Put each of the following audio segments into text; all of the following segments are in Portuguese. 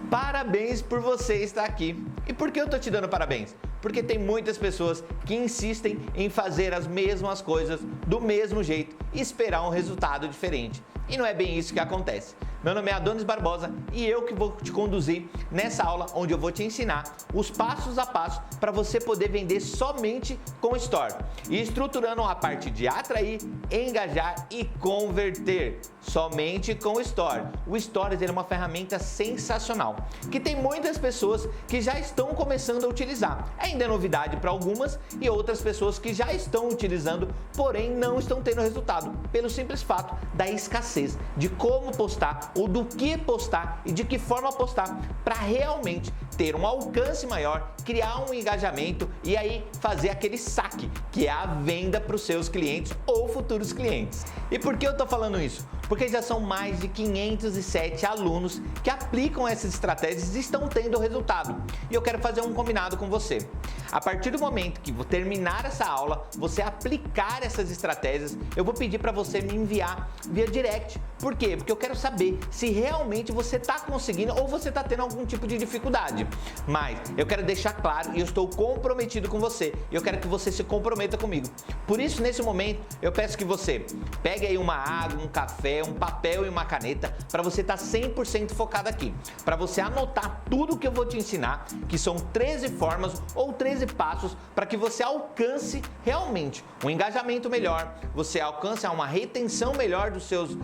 Parabéns por você estar aqui. E por que eu tô te dando parabéns? Porque tem muitas pessoas que insistem em fazer as mesmas coisas do mesmo jeito e esperar um resultado diferente. E não é bem isso que acontece. Meu nome é Adonis Barbosa e eu que vou te conduzir nessa aula onde eu vou te ensinar os passos a passo para você poder vender somente com Store e estruturando a parte de atrair, engajar e converter somente com o Store. O Stories é uma ferramenta sensacional que tem muitas pessoas que já estão começando a utilizar. Ainda é novidade para algumas e outras pessoas que já estão utilizando, porém não estão tendo resultado pelo simples fato da escassez de como postar ou do que postar e de que forma postar para realmente ter um alcance maior, criar um engajamento e aí fazer aquele saque, que é a venda para os seus clientes ou futuros clientes. E por que eu estou falando isso? Porque já são mais de 507 alunos que aplicam essas estratégias e estão tendo resultado. E eu quero fazer um combinado com você. A partir do momento que vou terminar essa aula, você aplicar essas estratégias, eu vou pedir para você me enviar via direct. Por quê? Porque eu quero saber se realmente você está conseguindo ou você está tendo algum tipo de dificuldade. Mas eu quero deixar claro e eu estou comprometido com você. E eu quero que você se comprometa comigo. Por isso, nesse momento, eu peço que você pegue aí uma água, um café, um papel e uma caneta para você estar 100% focado aqui. Para você anotar tudo que eu vou te ensinar, que são 13 formas ou 13 passos para que você alcance realmente um engajamento melhor, você alcance uma retenção melhor dos seus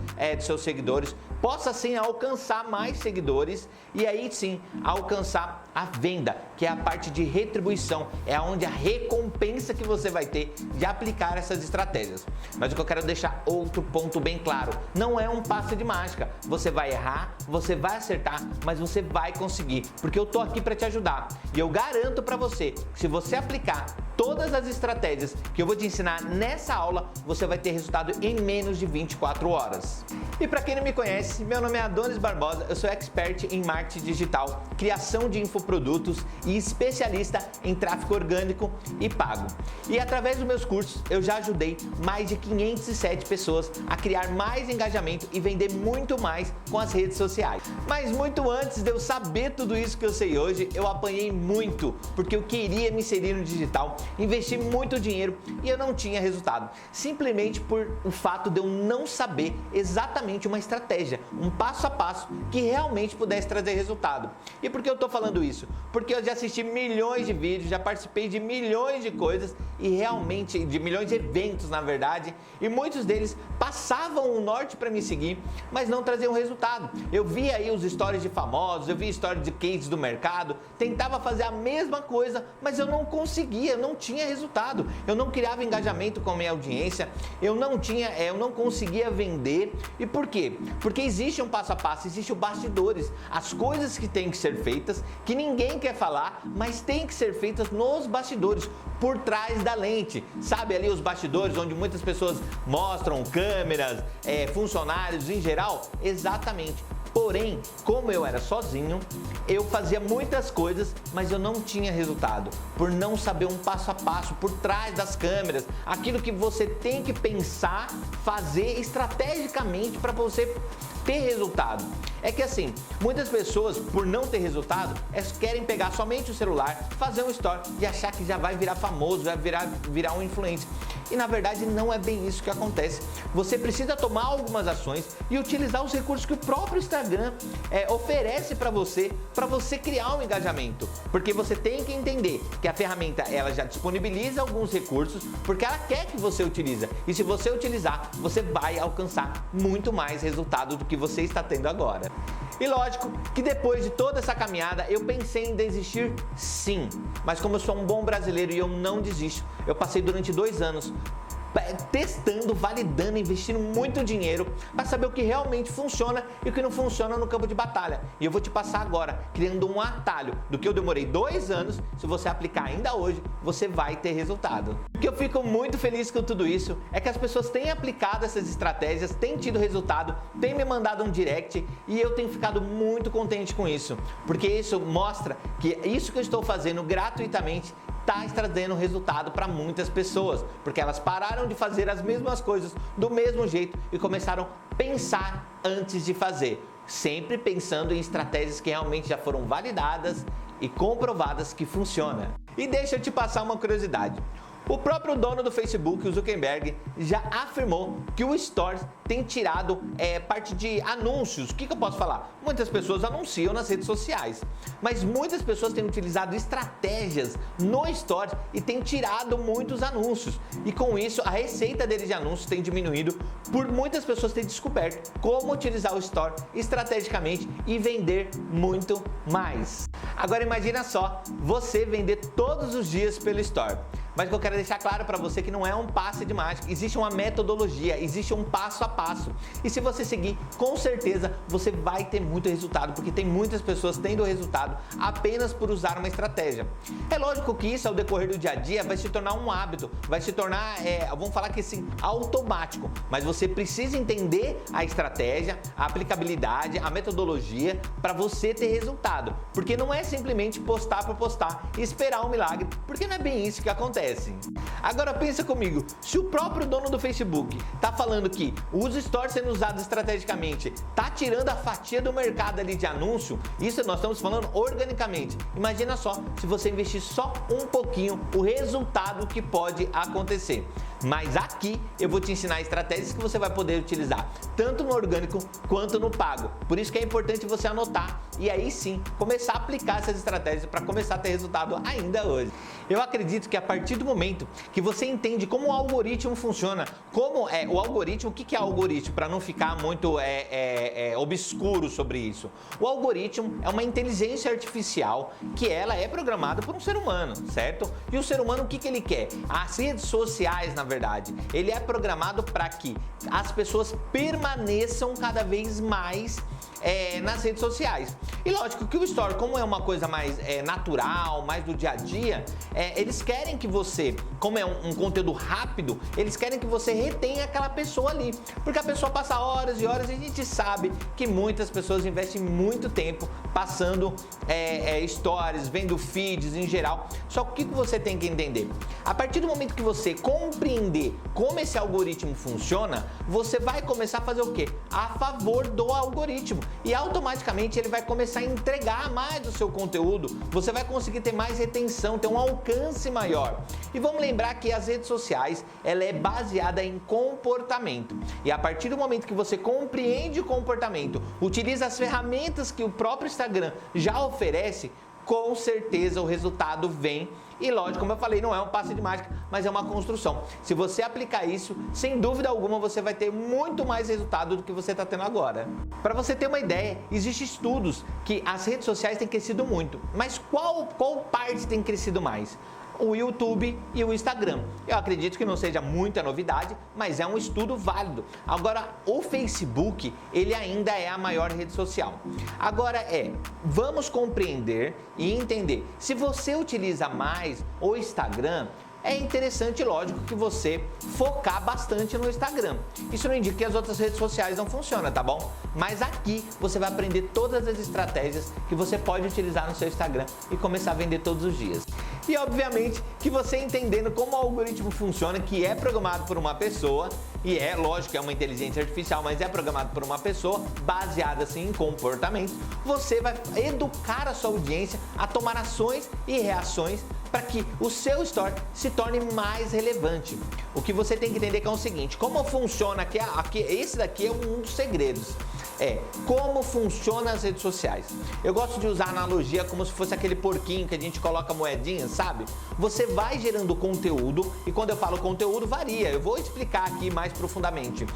seguidores, possa sim alcançar mais seguidores e aí sim alcançar a venda, que é a parte de retribuição, é onde a recompensa que você vai ter de aplicar essas estratégias. Mas o que eu quero deixar outro ponto bem claro, não é um passe de mágica, você vai errar, você vai acertar, mas você vai conseguir, porque eu tô aqui para te ajudar e eu garanto para você que se você aplicar todas as estratégias que eu vou te ensinar nessa aula, você vai ter resultado em menos de 24 horas. E para quem não me conhece, meu nome é Adonis Barbosa, eu sou expert em marketing digital, criação de infoprodutos e especialista em tráfego orgânico e pago. E através dos meus cursos, eu já ajudei mais de 507 pessoas a criar mais engajamento e vender muito mais com as redes sociais. Mas muito antes de eu saber tudo isso que eu sei hoje, eu apanhei muito, porque eu queria me inserir no digital, investi muito dinheiro e eu não tinha resultado, simplesmente por o fato de eu não saber exatamente uma estratégia, um passo a passo que realmente pudesse trazer resultado. E por que eu estou falando isso? Porque eu já assisti milhões de vídeos, já participei de milhões de coisas e realmente de milhões de eventos, na verdade, e muitos deles passavam o norte para me seguir, mas não traziam resultado. Eu via aí os stories de famosos, eu via stories de cases do mercado, tentava fazer a mesma coisa, mas eu não conseguia, eu não tinha resultado. Eu não criava engajamento com a minha audiência, eu não conseguia vender. E por quê? Porque existe um passo a passo, existe o bastidores, as coisas que têm que ser feitas, que ninguém quer falar, mas tem que ser feitas nos bastidores, por trás da lente. Sabe ali os bastidores onde muitas pessoas mostram câmeras, funcionários em geral? Exatamente. Porém, como eu era sozinho, eu fazia muitas coisas, mas eu não tinha resultado, por não saber um passo a passo, por trás das câmeras, aquilo que você tem que pensar, fazer estrategicamente para você ter resultado. É que assim, muitas pessoas, por não ter resultado, querem pegar somente o celular, fazer um story e achar que já vai virar famoso, vai virar um influencer. E na verdade não é bem isso que acontece. Você precisa tomar algumas ações e utilizar os recursos que o próprio Instagram oferece para você criar um engajamento. Porque você tem que entender que a ferramenta ela já disponibiliza alguns recursos porque ela quer que você utilize. E se você utilizar, você vai alcançar muito mais resultado do que você está tendo agora. E lógico que depois de toda essa caminhada eu pensei em desistir sim, mas como eu sou um bom brasileiro e eu não desisto, eu passei durante 2 anos testando, validando, investindo muito dinheiro para saber o que realmente funciona e o que não funciona no campo de batalha. E eu vou te passar agora, criando um atalho do que eu demorei 2 anos, se você aplicar ainda hoje, você vai ter resultado. O que eu fico muito feliz com tudo isso é que as pessoas têm aplicado essas estratégias, têm tido resultado, têm me mandado um direct e eu tenho ficado muito contente com isso, porque isso mostra que isso que eu estou fazendo gratuitamente está trazendo resultado para muitas pessoas, porque elas pararam de fazer as mesmas coisas do mesmo jeito e começaram a pensar antes de fazer. sempre pensando em estratégias que realmente já foram validadas e comprovadas que funcionam. E deixa eu te passar uma curiosidade. O próprio dono do Facebook, o Zuckerberg, já afirmou que o Stories tem tirado parte de anúncios. O que eu posso falar? Muitas pessoas anunciam nas redes sociais, mas muitas pessoas têm utilizado estratégias no Stories e têm tirado muitos anúncios. E com isso, a receita deles de anúncios tem diminuído por muitas pessoas terem descoberto como utilizar o Stories estrategicamente e vender muito mais. Agora imagina só, você vender todos os dias pelo Stories. Mas eu quero deixar claro para você que não é um passe de mágica, existe uma metodologia, existe um passo a passo. E se você seguir, com certeza você vai ter muito resultado, porque tem muitas pessoas tendo resultado apenas por usar uma estratégia. É lógico que isso ao decorrer do dia a dia vai se tornar um hábito, vai se tornar, vamos falar que assim, automático. Mas você precisa entender a estratégia, a aplicabilidade, a metodologia para você ter resultado. Porque não é simplesmente postar por postar e esperar um milagre, porque não é bem isso que acontece. Agora pensa comigo, se o próprio dono do Facebook está falando que os stories sendo usados estrategicamente está tirando a fatia do mercado ali de anúncio, isso nós estamos falando organicamente. Imagina só se você investir só um pouquinho, o resultado que pode acontecer. Mas aqui eu vou te ensinar estratégias que você vai poder utilizar tanto no orgânico quanto no pago. Por isso que é importante você anotar e aí sim começar a aplicar essas estratégias para começar a ter resultado ainda hoje. Eu acredito que a partir do momento que você entende como o algoritmo funciona, como é o algoritmo, o que é algoritmo, para não ficar muito obscuro sobre isso. O algoritmo é uma inteligência artificial que ela é programada por um ser humano, certo? E o ser humano o que ele quer? As redes sociais, na verdade, ele é programado para que as pessoas permaneçam cada vez mais nas redes sociais. E lógico que o Story, como é uma coisa mais natural, mais do dia a dia, eles querem que você, como é um conteúdo rápido, eles querem que você retenha aquela pessoa ali, porque a pessoa passa horas e horas e a gente sabe que muitas pessoas investem muito tempo passando stories, vendo feeds em geral. Só que o que você tem que entender? A partir do momento que você compreender como esse algoritmo funciona, você vai começar a fazer o quê? A favor do algoritmo. E automaticamente ele vai começar a entregar mais do seu conteúdo, você vai conseguir ter mais retenção, ter um alcance maior. E vamos lembrar que as redes sociais, ela é baseada em comportamento. E a partir do momento que você compreende o comportamento, utiliza as ferramentas que o próprio Instagram já oferece, com certeza o resultado vem. E lógico, como eu falei, não é um passe de mágica, mas é uma construção. Se você aplicar isso, sem dúvida alguma, você vai ter muito mais resultado do que você está tendo agora. Para você ter uma ideia, existem estudos que as redes sociais têm crescido muito. Mas qual parte tem crescido mais? O YouTube e o Instagram. Eu acredito que não seja muita novidade, mas é um estudo válido. Agora, o Facebook, ele ainda é a maior rede social. Agora vamos compreender e entender. Se você utiliza mais o Instagram, é interessante, lógico, que você focar bastante no Instagram. Isso não indica que as outras redes sociais não funcionam, tá bom? Mas aqui você vai aprender todas as estratégias que você pode utilizar no seu Instagram e começar a vender todos os dias. E obviamente que você entendendo como o algoritmo funciona, que é programado por uma pessoa, e lógico, é uma inteligência artificial, mas é programado por uma pessoa, baseada assim em comportamentos, você vai educar a sua audiência a tomar ações e reações para que o seu story se torne mais relevante. O que você tem que entender que é o seguinte, como funciona aqui, esse daqui é um dos segredos. Como funcionam as redes sociais. Eu gosto de usar a analogia como se fosse aquele porquinho que a gente coloca moedinha, sabe? Você vai gerando conteúdo, e quando eu falo conteúdo varia, eu vou explicar aqui mais profundamente.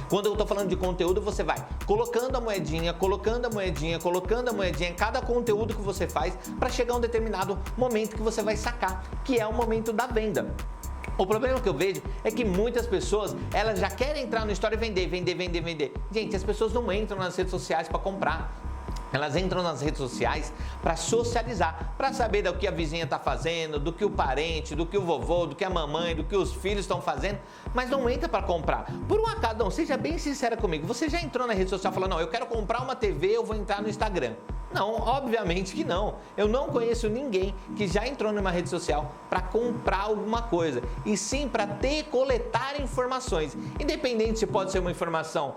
Quando eu tô falando de conteúdo, você vai colocando a moedinha, colocando a moedinha, colocando a moedinha em cada conteúdo que você faz para chegar a um determinado momento que você vai sacar, que é o momento da venda. O problema que eu vejo é que muitas pessoas, elas já querem entrar no story e vender. Gente, as pessoas não entram nas redes sociais para comprar. Elas entram nas redes sociais para socializar, para saber do que a vizinha está fazendo, do que o parente, do que o vovô, do que a mamãe, do que os filhos estão fazendo, mas não entra para comprar. Por um acaso, não, seja bem sincera comigo, você já entrou na rede social falando, não, eu quero comprar uma TV, eu vou entrar no Instagram. Não, obviamente que não. Eu não conheço ninguém que já entrou numa rede social para comprar alguma coisa, e sim para coletar informações. Independente se pode ser uma informação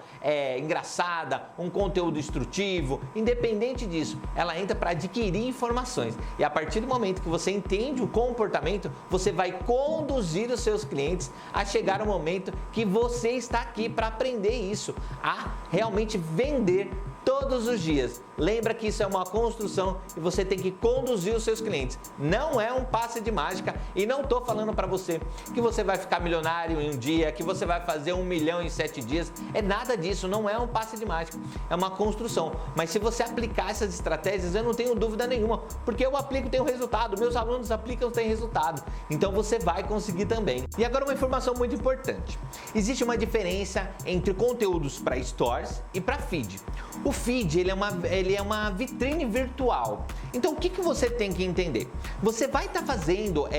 engraçada, um conteúdo instrutivo, independente disso, ela entra para adquirir informações. E a partir do momento que você entende o comportamento, você vai conduzir os seus clientes a chegar ao momento que você está aqui para aprender isso, a realmente vender todos os dias. Lembra que isso é uma construção e você tem que conduzir os seus clientes. Não é um passe de mágica, e não estou falando para você que você vai ficar milionário em um dia, que você vai fazer 1 milhão em 7 dias. É nada disso, não é um passe de mágica, é uma construção. Mas se você aplicar essas estratégias, eu não tenho dúvida nenhuma, porque eu aplico e tenho resultado, meus alunos aplicam e têm resultado. Então você vai conseguir também. E agora uma informação muito importante. Existe uma diferença entre conteúdos para stories e para feed. O feed, ele é uma vitrine virtual. Então, o que você tem que entender? Você vai estar fazendo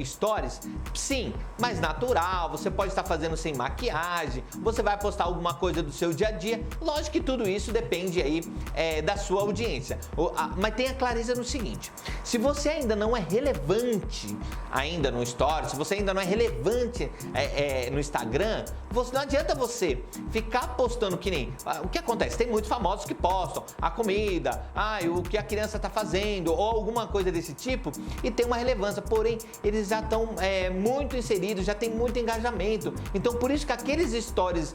stories, sim, mais natural, você pode estar fazendo sem maquiagem, você vai postar alguma coisa do seu dia a dia. Lógico que tudo isso depende aí da sua audiência. Mas tenha clareza no seguinte, se você ainda não é relevante ainda no stories, se você ainda não é relevante no Instagram, não adianta você ficar postando que nem... O que acontece? Tem muitos famosos que postam a comida, o que a criança está fazendo ou alguma coisa desse tipo e tem uma relevância, porém eles já estão muito inseridos, já tem muito engajamento. Então por isso que aqueles stories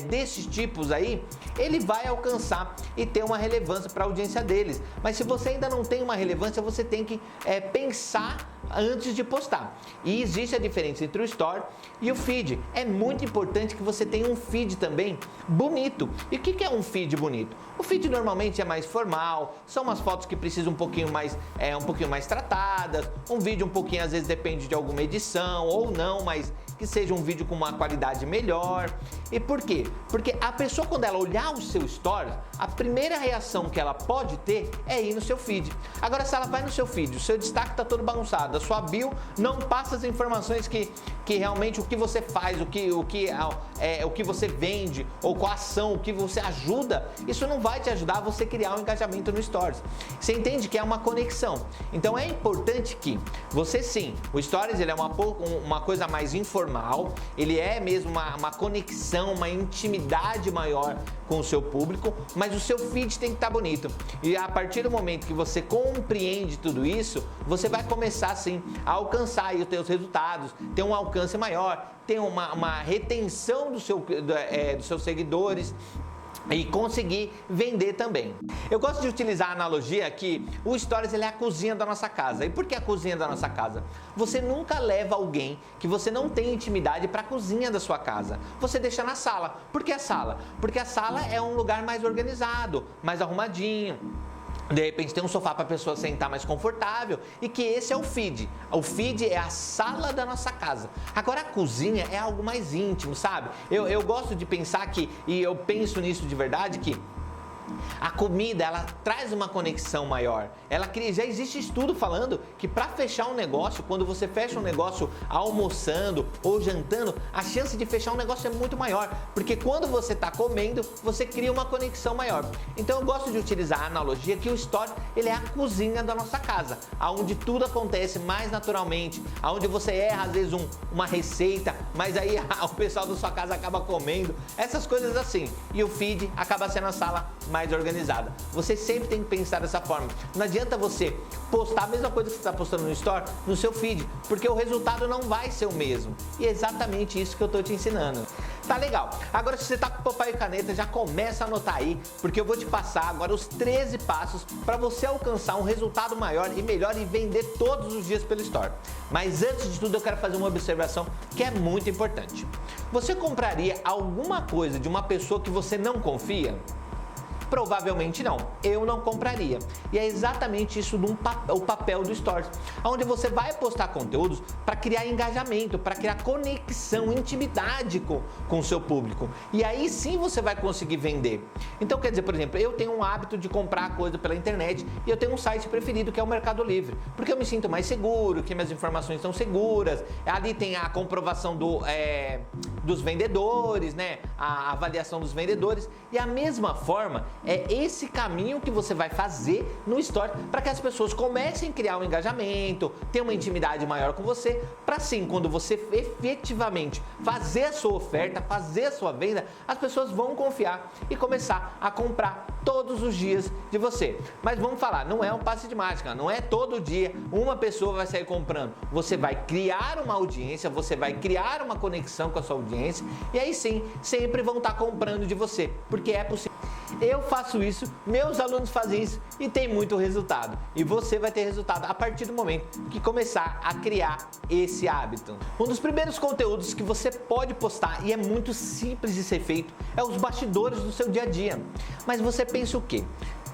desses tipos aí, ele vai alcançar e ter uma relevância para a audiência deles. Mas se você ainda não tem uma relevância, você tem que pensar antes de postar. E existe a diferença entre o story e o feed. É muito importante que você tenha um feed também bonito. E o que é um feed bonito? O feed normalmente é mais formal, são umas fotos que precisam um pouquinho mais tratadas, um vídeo um pouquinho, às vezes depende de alguma edição ou não, mas que seja um vídeo com uma qualidade melhor. E por quê? Porque a pessoa, quando ela olhar o seu story, a primeira reação que ela pode ter é ir no seu feed. Agora, se ela vai no seu feed, o seu destaque está todo bagunçado, a sua bio não passa as informações que realmente o que você faz, o que você vende, ou qual ação, o que você ajuda, isso não vai te ajudar a você criar um engajamento no Stories. Você entende que é uma conexão. Então é importante que você sim, o Stories ele é uma coisa mais informal, ele é mesmo uma conexão, uma intimidade maior com o seu público, mas o seu feed tem que estar bonito. E a partir do momento que você compreende tudo isso, você vai começar sim a alcançar aí os seus resultados, ter um alcance maior, ter uma retenção dos seus seguidores e conseguir vender também. Eu gosto de utilizar a analogia que o Stories ele é a cozinha da nossa casa. E por que a cozinha da nossa casa? Você nunca leva alguém que você não tem intimidade para a cozinha da sua casa. Você deixa na sala. Por que a sala? Porque a sala é um lugar mais organizado, mais arrumadinho. De repente tem um sofá para a pessoa sentar mais confortável, e que esse é o feed. O feed é a sala da nossa casa. Agora a cozinha é algo mais íntimo, sabe? Eu gosto de pensar e eu penso nisso de verdade, que a comida, ela traz uma conexão maior. Já existe estudo falando que para fechar um negócio, quando você fecha um negócio almoçando ou jantando, a chance de fechar um negócio é muito maior, porque quando você está comendo, você cria uma conexão maior. Então eu gosto de utilizar a analogia que o Story, ele é a cozinha da nossa casa, onde tudo acontece mais naturalmente, onde você erra às vezes uma receita, mas aí o pessoal da sua casa acaba comendo, essas coisas assim. E o feed acaba sendo a sala mais organizada. Você sempre tem que pensar dessa forma. Não adianta você postar a mesma coisa que você está postando no Story no seu feed, porque o resultado não vai ser o mesmo. E é exatamente isso que eu estou te ensinando. Tá legal? Agora, se você tá com papel e caneta, já começa a anotar aí, porque eu vou te passar agora os 13 passos para você alcançar um resultado maior e melhor e vender todos os dias pelo Story. Mas antes de tudo, eu quero fazer uma observação que é muito importante. Você compraria alguma coisa de uma pessoa que você não confia? Provavelmente não, eu não compraria. E é exatamente isso o papel do Stories, onde você vai postar conteúdos para criar engajamento, para criar conexão, intimidade com o seu público. E aí sim você vai conseguir vender. Então quer dizer, por exemplo, eu tenho um hábito de comprar coisa pela internet e eu tenho um site preferido que é o Mercado Livre, porque eu me sinto mais seguro, que minhas informações são seguras, ali tem a comprovação dos vendedores, né? A avaliação dos vendedores, e a mesma forma é esse caminho que você vai fazer no Stories para que as pessoas comecem a criar um engajamento, ter uma intimidade maior com você, para sim, quando você efetivamente fazer a sua oferta, fazer a sua venda, as pessoas vão confiar e começar a comprar todos os dias de você. Mas vamos falar, não é um passe de mágica, não é todo dia uma pessoa vai sair comprando. Você vai criar uma audiência, você vai criar uma conexão com a sua audiência e aí sim, sempre vão estar comprando de você, porque é possível. Eu faço isso, meus alunos fazem isso e tem muito resultado. E você vai ter resultado a partir do momento que começar a criar esse hábito. Um dos primeiros conteúdos que você pode postar e é muito simples de ser feito é os bastidores do seu dia a dia. Mas você pensa o quê?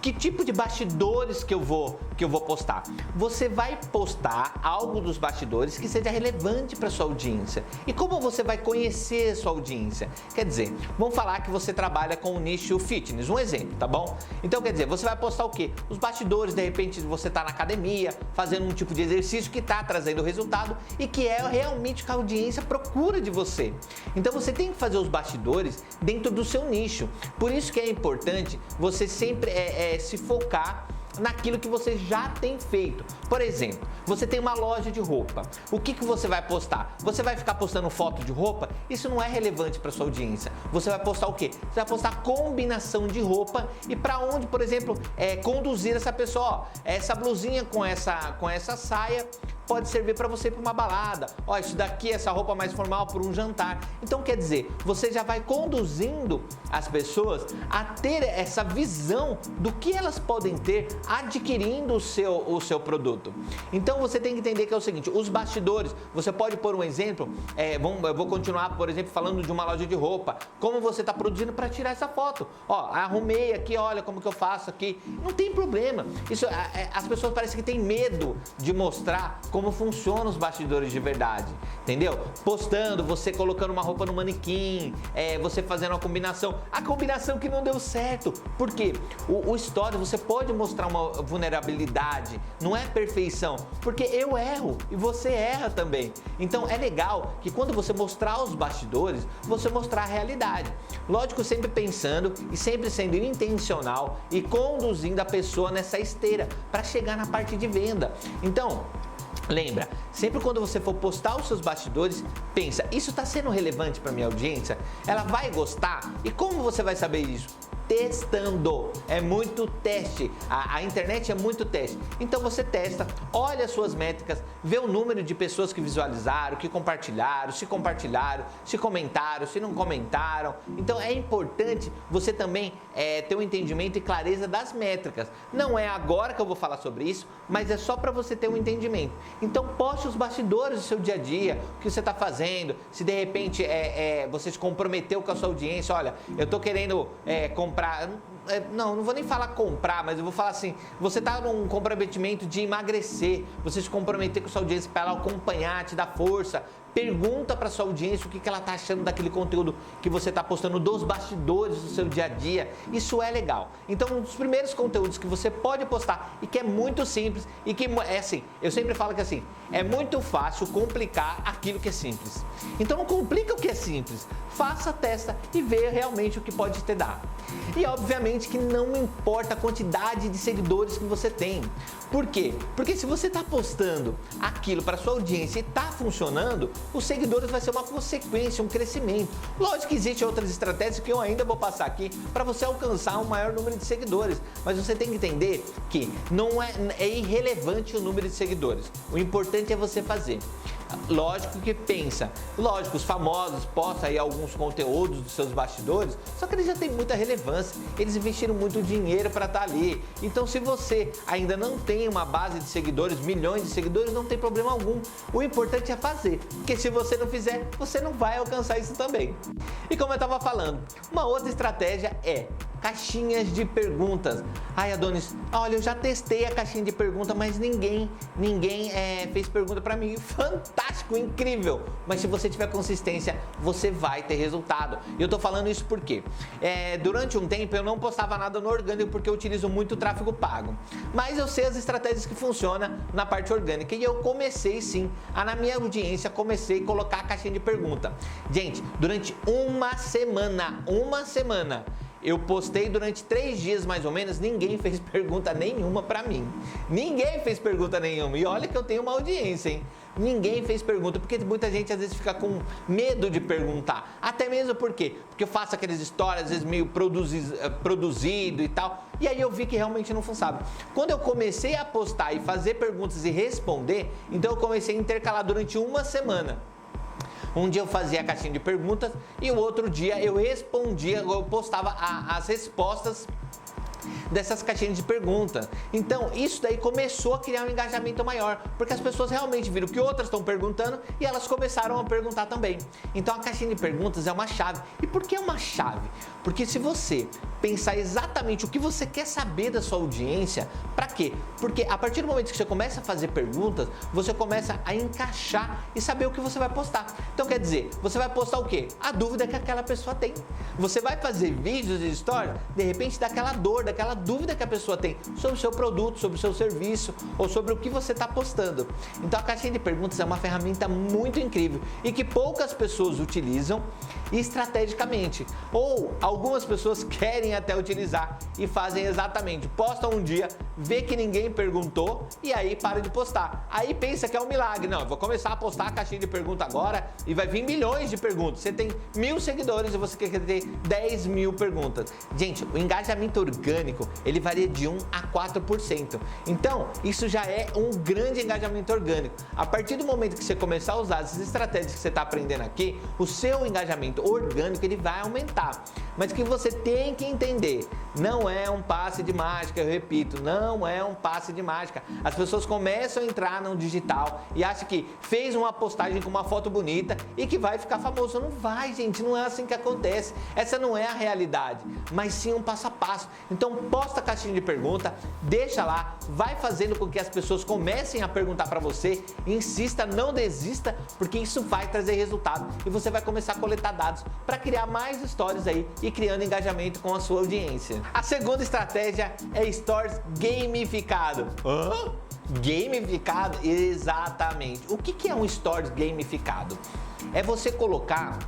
Que tipo de bastidores que eu vou postar? Você vai postar algo dos bastidores que seja relevante para sua audiência. E como você vai conhecer a sua audiência? Quer dizer, vamos falar que você trabalha com o nicho fitness, um exemplo, tá bom? Então quer dizer, você vai postar o quê? Os bastidores, de repente você está na academia, fazendo um tipo de exercício que está trazendo resultado e que é realmente que a audiência procura de você. Então você tem que fazer os bastidores dentro do seu nicho. Por isso que é importante você sempre se focar naquilo que você já tem feito. Por exemplo, você tem uma loja de roupa. O que você vai postar? Você vai ficar postando foto de roupa? Isso não é relevante para sua audiência. Você vai postar o quê? Você vai postar combinação de roupa e para onde, por exemplo, conduzir essa pessoa. Ó, essa blusinha com essa saia pode servir para você para uma balada. Ó, isso daqui, essa roupa mais formal para um jantar. Então, quer dizer, você já vai conduzindo as pessoas a ter essa visão do que elas podem ter adquirindo o seu produto. Então, você tem que entender que é o seguinte, os bastidores, você pode pôr um exemplo, eu vou continuar, por exemplo, falando de uma loja de roupa, como você está produzindo para tirar essa foto. Ó, arrumei aqui, olha como que eu faço aqui. Não tem problema. Isso, as pessoas parecem que têm medo de mostrar como funcionam os bastidores de verdade, entendeu? Postando, você colocando uma roupa no manequim, você fazendo uma combinação, a combinação que não deu certo. Por quê? O story, você pode mostrar uma vulnerabilidade, não é perfeição, porque eu erro e você erra também. Então é legal que quando você mostrar os bastidores, você mostrar a realidade. Lógico, sempre pensando e sempre sendo intencional e conduzindo a pessoa nessa esteira para chegar na parte de venda. Então, lembra, sempre quando você for postar os seus bastidores, pensa, isso está sendo relevante para minha audiência? Ela vai gostar? E como você vai saber isso? Testando, é muito teste, a internet é muito teste, então você testa, olha as suas métricas, vê o número de pessoas que visualizaram, que compartilharam, se comentaram, se não comentaram. Então é importante você também ter um entendimento e clareza das métricas. Não é agora que eu vou falar sobre isso, mas é só para você ter um entendimento. Então poste os bastidores do seu dia a dia, o que você está fazendo, se de repente você se comprometeu com a sua audiência, olha, eu estou querendo comprar, não vou nem falar comprar, mas eu vou falar assim, você está num comprometimento de emagrecer, você se comprometer com a sua audiência para ela acompanhar, te dar força. Pergunta para sua audiência o que ela está achando daquele conteúdo que você está postando dos bastidores do seu dia a dia. Isso é legal. Então, um dos primeiros conteúdos que você pode postar e que é muito simples e que é assim, eu sempre falo que assim, é muito fácil complicar aquilo que é simples. Então, não complica o que é simples. Faça, testa e veja realmente o que pode te dar. E obviamente que não importa a quantidade de seguidores que você tem. Por quê? Porque se você está postando aquilo para sua audiência e está funcionando, os seguidores vai ser uma consequência, um crescimento. Lógico que existem outras estratégias que eu ainda vou passar aqui para você alcançar um maior número de seguidores. Mas você tem que entender que não é irrelevante o número de seguidores. O importante é você fazer. Lógico que pensa, lógico, os famosos postam aí alguns conteúdos dos seus bastidores, só que eles já têm muita relevância, eles investiram muito dinheiro para estar ali. Então, se você ainda não tem uma base de seguidores, milhões de seguidores, não tem problema algum. O importante é fazer, porque se você não fizer, você não vai alcançar isso também. E como eu estava falando, uma outra estratégia é caixinhas de perguntas. Ai, Adonis, olha, eu já testei a caixinha de pergunta, mas ninguém fez pergunta para mim. Fantástico, incrível! Mas se você tiver consistência, você vai ter resultado. E eu tô falando isso porque durante um tempo eu não postava nada no orgânico porque eu utilizo muito tráfego pago. Mas eu sei as estratégias que funcionam na parte orgânica e eu comecei sim, na minha audiência, comecei a colocar a caixinha de pergunta. Gente, durante uma semana, eu postei durante 3 dias mais ou menos, ninguém fez pergunta nenhuma pra mim. Ninguém fez pergunta nenhuma. E olha que eu tenho uma audiência, hein? Ninguém fez pergunta, porque muita gente às vezes fica com medo de perguntar. Até mesmo por quê? Porque eu faço aqueles stories, às vezes meio produzido e tal. E aí eu vi que realmente não funcionava. Quando eu comecei a postar e fazer perguntas e responder, então eu comecei a intercalar durante uma semana. Um dia eu fazia a caixinha de perguntas e o outro dia eu respondia, eu postava as respostas dessas caixinhas de pergunta. Então, isso daí começou a criar um engajamento maior, porque as pessoas realmente viram que outras estão perguntando e elas começaram a perguntar também. Então, a caixinha de perguntas é uma chave. E por que é uma chave? Porque se você pensar exatamente o que você quer saber da sua audiência, para quê? Porque a partir do momento que você começa a fazer perguntas, você começa a encaixar e saber o que você vai postar. Então, quer dizer, você vai postar o quê? A dúvida que aquela pessoa tem. Você vai fazer vídeos e stories, de repente, daquela dor, daquela dúvida que a pessoa tem sobre o seu produto, sobre o seu serviço ou sobre o que você está postando. Então, a caixinha de perguntas é uma ferramenta muito incrível e que poucas pessoas utilizam estrategicamente. Ou algumas pessoas querem até utilizar e fazem exatamente, postam um dia, vê que ninguém perguntou e aí para de postar. Aí pensa que é um milagre. Não, eu vou começar a postar a caixinha de pergunta agora e vai vir milhões de perguntas. Você tem 1000 seguidores e você quer ter 10 mil perguntas. Gente, o engajamento orgânico, ele varia de 1 a 4%. Então, isso já é um grande engajamento orgânico. A partir do momento que você começar a usar essas estratégias que você está aprendendo aqui, o seu engajamento orgânico, ele vai aumentar. Mas o que você tem que entender, não é um passe de mágica, eu repito, não é um passe de mágica. As pessoas começam a entrar no digital e acham que fez uma postagem com uma foto bonita e que vai ficar famoso. Não vai, gente, não é assim que acontece. Essa não é a realidade, mas sim um passo a passo. Então, posta a caixinha de pergunta, deixa lá, vai fazendo com que as pessoas comecem a perguntar para você, insista, não desista, porque isso vai trazer resultado e você vai começar a coletar dados para criar mais stories aí e criando engajamento com a sua audiência. A segunda estratégia é Stories gamificado. Hã? Gamificado? Exatamente. O que é um Stories gamificado? É você colocar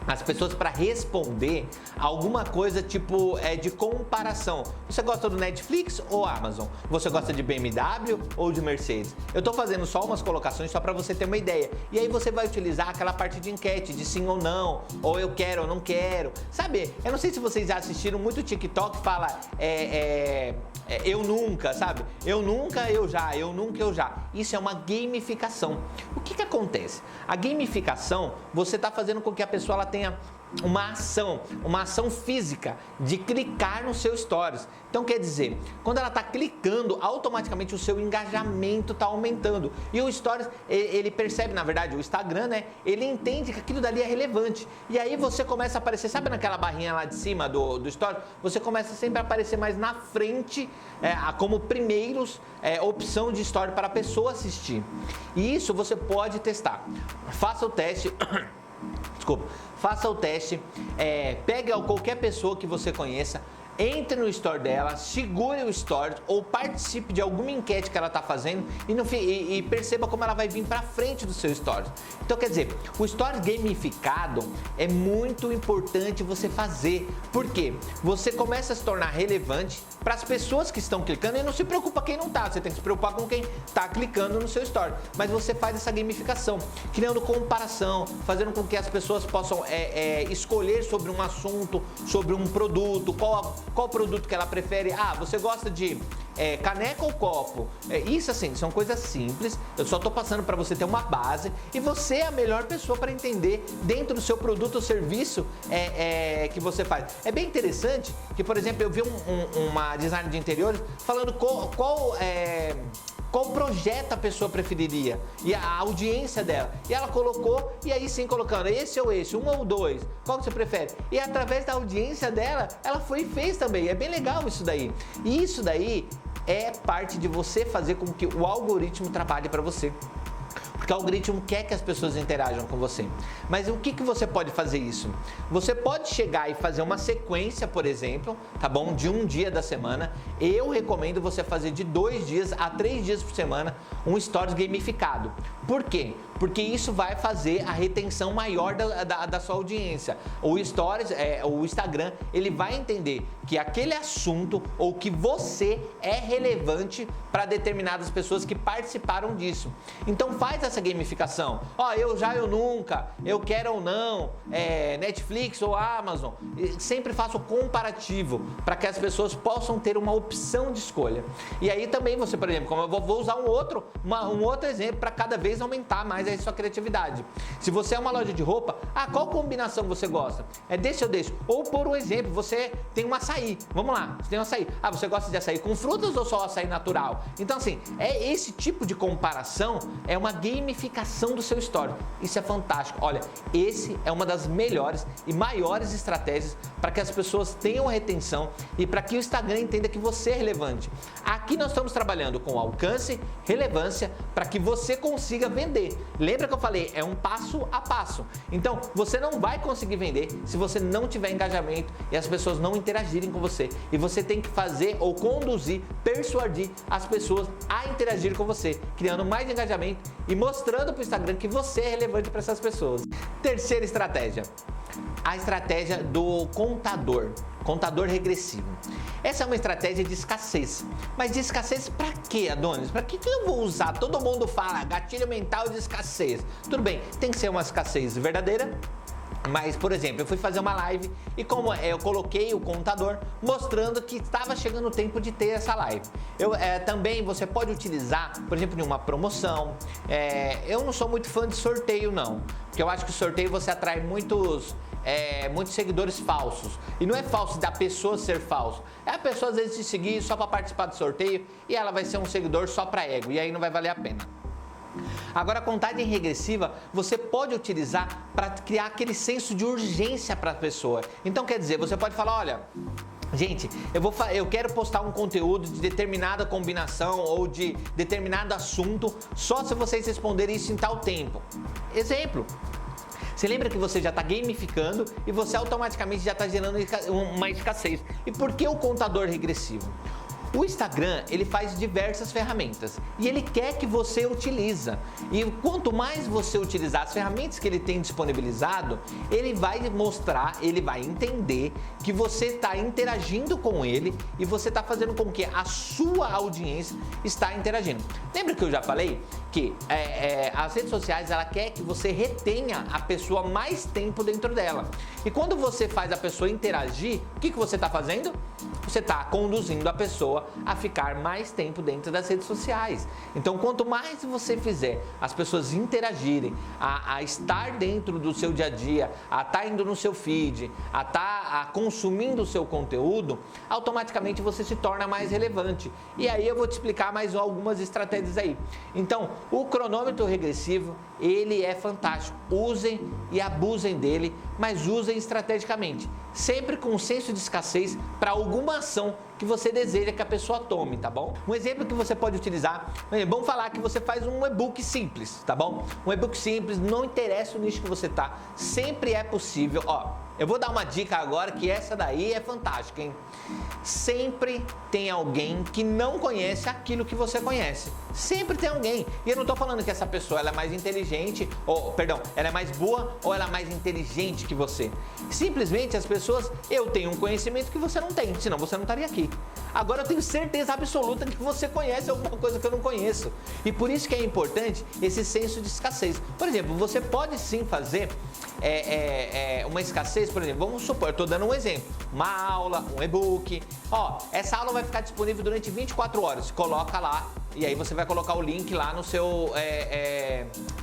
as pessoas para responder alguma coisa tipo de comparação. Você gosta do Netflix ou Amazon? Você gosta de BMW ou de Mercedes? Eu estou fazendo só umas colocações só para você ter uma ideia. E aí você vai utilizar aquela parte de enquete, de sim ou não, ou eu quero ou não quero. Sabe, eu não sei se vocês já assistiram muito TikTok, fala eu nunca, sabe? Eu nunca, eu já, eu nunca, eu já. Isso é uma gamificação. O que acontece? A gamificação, você está fazendo com que a pessoa ela tenha uma ação física de clicar no seu stories. Então quer dizer, quando ela está clicando, automaticamente o seu engajamento está aumentando. E o stories, ele percebe, na verdade, o Instagram, né? Ele entende que aquilo dali é relevante. E aí você começa a aparecer, sabe naquela barrinha lá de cima do stories? Você começa sempre a aparecer mais na frente, como primeiros opção de story para a pessoa assistir. E isso você pode testar. Faça o teste. Desculpa, faça o teste, pegue qualquer pessoa que você conheça, entre no story dela, segure o story ou participe de alguma enquete que ela está fazendo e perceba como ela vai vir para frente do seu story. Então, quer dizer, o story gamificado é muito importante você fazer, porque você começa a se tornar relevante para as pessoas que estão clicando e não se preocupa quem não está, você tem que se preocupar com quem está clicando no seu story. Mas você faz essa gamificação, criando comparação, fazendo com que as pessoas possam escolher sobre um assunto, sobre um produto, qual produto que ela prefere. Ah, você gosta de caneca ou copo? Isso assim, são coisas simples, eu só estou passando para você ter uma base e você é a melhor pessoa para entender dentro do seu produto ou serviço que você faz. É bem interessante que, por exemplo, eu vi uma designer de interiores falando qual projeto a pessoa preferiria e a audiência dela. E ela colocou, e aí sim colocando esse ou esse, um ou dois, qual que você prefere? E através da audiência dela, ela foi e fez também. É bem legal isso daí. E isso daí é parte de você fazer com que o algoritmo trabalhe para você. Porque o algoritmo quer que as pessoas interajam com você. Mas o que você pode fazer isso? Você pode chegar e fazer uma sequência, por exemplo, tá bom? De um dia da semana. Eu recomendo você fazer de 2 dias a 3 dias por semana um stories gamificado. Por quê? porque isso vai fazer a retenção maior da sua audiência. O Stories, o Instagram, ele vai entender que aquele assunto ou que você é relevante para determinadas pessoas que participaram disso. Então faz essa gamificação. Eu já, eu nunca, eu quero ou não, Netflix ou Amazon. Sempre faça o comparativo para que as pessoas possam ter uma opção de escolha. E aí também você, por exemplo, como eu vou usar um outro exemplo para cada vez aumentar mais a sua criatividade. Se você é uma loja de roupa, qual combinação você gosta? É desse ou desse? Ou por um exemplo, você tem um açaí. Vamos lá, você tem um açaí. Você gosta de açaí com frutas ou só açaí natural? Então assim, esse tipo de comparação é uma gamificação do seu story. Isso é fantástico. Olha, esse é uma das melhores e maiores estratégias para que as pessoas tenham retenção e para que o Instagram entenda que você é relevante. Aqui nós estamos trabalhando com alcance, relevância, para que você consiga vender. Lembra que eu falei? É um passo a passo. Então, você não vai conseguir vender se você não tiver engajamento e as pessoas não interagirem com você. E você tem que fazer ou conduzir, persuadir as pessoas a interagir com você, criando mais engajamento e mostrando para o Instagram que você é relevante para essas pessoas. Terceira estratégia. A estratégia do contador regressivo. Essa é uma estratégia de escassez. Mas de escassez para quê, Adonis? Para que eu vou usar? Todo mundo fala gatilho mental de escassez. Tudo bem, tem que ser uma escassez verdadeira. Mas, por exemplo, eu fui fazer uma live e como eu coloquei o contador mostrando que estava chegando o tempo de ter essa live. Também você pode utilizar, por exemplo, em uma promoção. Eu não sou muito fã de sorteio, não. Porque eu acho que o sorteio você atrai muitos seguidores falsos. E não é falso da pessoa ser falso. É a pessoa às vezes te seguir só para participar do sorteio e ela vai ser um seguidor só para ego. E aí não vai valer a pena. Agora, a contagem regressiva você pode utilizar para criar aquele senso de urgência para a pessoa. Então, quer dizer, você pode falar, olha, gente, eu quero postar um conteúdo de determinada combinação ou de determinado assunto só se vocês responderem isso em tal tempo. Exemplo. Você lembra que você já está gamificando e você automaticamente já está gerando uma escassez. E por que o contador regressivo? O Instagram, ele faz diversas ferramentas e ele quer que você utiliza. E quanto mais você utilizar as ferramentas que ele tem disponibilizado, ele vai mostrar, ele vai entender que você está interagindo com ele e você está fazendo com que a sua audiência está interagindo. Lembra que eu já falei que as redes sociais, ela quer que você retenha a pessoa mais tempo dentro dela. E quando você faz a pessoa interagir, o que você está fazendo? Você está conduzindo a pessoa a ficar mais tempo dentro das redes sociais. Então, quanto mais você fizer as pessoas interagirem, a estar dentro do seu dia a dia, a estar indo no seu feed, a estar consumindo o seu conteúdo, automaticamente você se torna mais relevante. E aí eu vou te explicar mais algumas estratégias aí. Então, o cronômetro regressivo, ele é fantástico. Usem e abusem dele, mas usem estrategicamente. Sempre com um senso de escassez para alguma ação que você deseja que a pessoa tome, tá bom? Um exemplo que você pode utilizar, vamos falar que você faz um e-book simples, tá bom? Um e-book simples, não interessa o nicho que você tá, sempre é possível, eu vou dar uma dica agora que essa daí é fantástica, hein? Sempre tem alguém que não conhece aquilo que você conhece. Sempre tem alguém. E eu não tô falando que essa pessoa ela é mais inteligente, ela é mais boa ou ela é mais inteligente que você. Simplesmente as pessoas, eu tenho um conhecimento que você não tem, senão você não estaria aqui. Agora eu tenho certeza absoluta que você conhece alguma coisa que eu não conheço. E por isso que é importante esse senso de escassez. Por exemplo, você pode sim fazer uma escassez, por exemplo, vamos supor, eu estou dando um exemplo, uma aula, um e-book, essa aula vai ficar disponível durante 24 horas, coloca lá e aí você vai colocar o link lá no seu,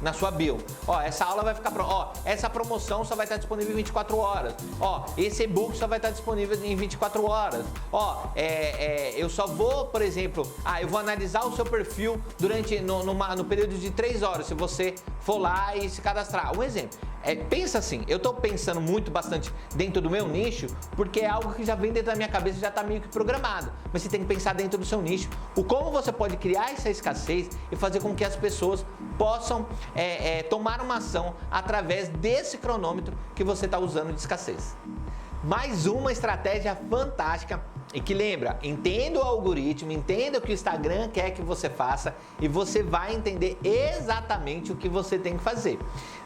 na sua bio, essa aula vai ficar pronta, essa promoção só vai estar disponível em 24 horas, esse e-book só vai estar disponível em 24 horas, eu só vou, por exemplo, eu vou analisar o seu perfil durante, no período de 3 horas, se você for lá e se cadastrar, um exemplo. Pensa assim, eu estou pensando bastante dentro do meu nicho, porque é algo que já vem dentro da minha cabeça e já está meio que programado. Mas você tem que pensar dentro do seu nicho, como você pode criar essa escassez e fazer com que as pessoas possam tomar uma ação através desse cronômetro que você está usando de escassez. Mais uma estratégia fantástica e que lembra, entenda o algoritmo, entenda o que o Instagram quer que você faça e você vai entender exatamente o que você tem que fazer.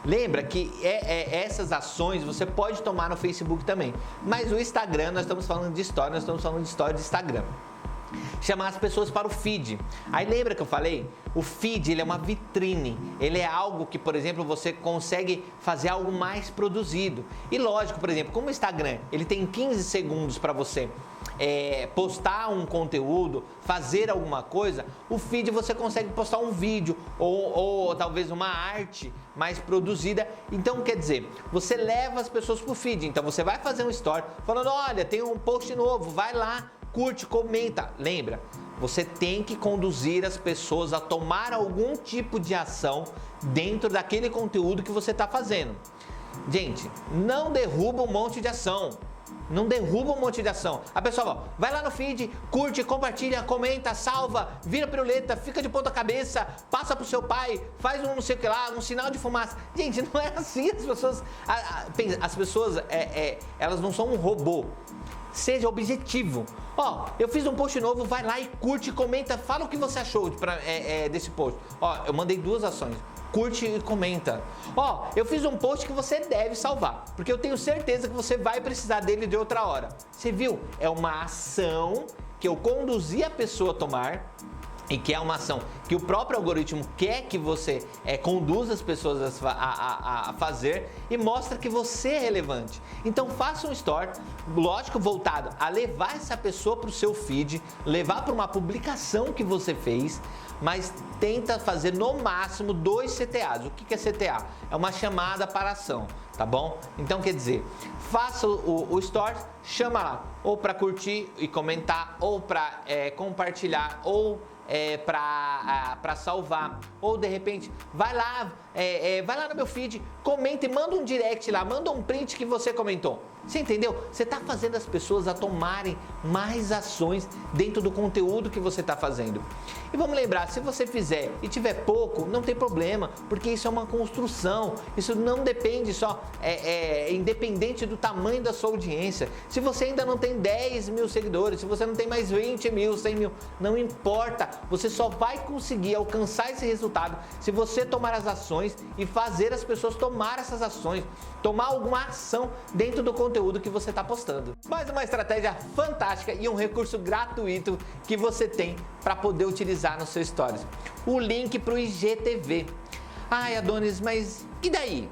Lembra que essas ações você pode tomar no Facebook também, mas o Instagram, nós estamos falando de história, nós estamos falando de história de Instagram. Chamar as pessoas para o feed. Aí lembra que eu falei? O feed, ele é uma vitrine. Ele é algo que, por exemplo, você consegue fazer algo mais produzido. E lógico, por exemplo, como o Instagram, ele tem 15 segundos para você postar um conteúdo, fazer alguma coisa, o feed você consegue postar um vídeo ou talvez uma arte mais produzida. Então, quer dizer, você leva as pessoas para o feed. Então, você vai fazer um story falando, olha, tem um post novo, vai lá, curte, comenta. Lembra, você tem que conduzir as pessoas a tomar algum tipo de ação dentro daquele conteúdo que você está fazendo. Gente, não derruba um monte de ação. Não derruba um monte de ação. A pessoa vai lá no feed, curte, compartilha, comenta, salva, vira piruleta, fica de ponta cabeça, passa pro seu pai, faz um não sei o que lá, um sinal de fumaça. Gente, não é assim. As pessoas, elas não são um robô. Seja objetivo. Eu fiz um post novo, vai lá e curte, comenta, fala o que você achou desse post. Eu mandei 2 ações. Curte e comenta. Eu fiz um post que você deve salvar, porque eu tenho certeza que você vai precisar dele de outra hora. Você viu? É uma ação que eu conduzi a pessoa a tomar e que é uma ação que o próprio algoritmo quer que você conduza as pessoas a fazer e mostra que você é relevante. Então faça um story, lógico, voltado a levar essa pessoa para o seu feed, levar para uma publicação que você fez, mas tenta fazer no máximo 2 CTAs. O que é CTA? É uma chamada para ação, tá bom? Então quer dizer, faça o story, chama lá, ou para curtir e comentar, ou para compartilhar, ou para salvar, ou de repente vai lá no meu feed, comenta e manda um direct lá, manda um print que você comentou. Você entendeu? Você está fazendo as pessoas a tomarem mais ações dentro do conteúdo que você está fazendo. E vamos lembrar, se você fizer e tiver pouco, não tem problema, porque isso é uma construção, isso não depende só, independente do tamanho da sua audiência. Se você ainda não tem 10 mil seguidores, se você não tem mais 20 mil, 100 mil, não importa, você só vai conseguir alcançar esse resultado se você tomar as ações e fazer as pessoas tomar essas ações, tomar alguma ação dentro do conteúdo que você está postando. Mais uma estratégia fantástica e um recurso gratuito que você tem para poder utilizar nos seus stories. O link para o IGTV. Ai, Adonis, mas e daí?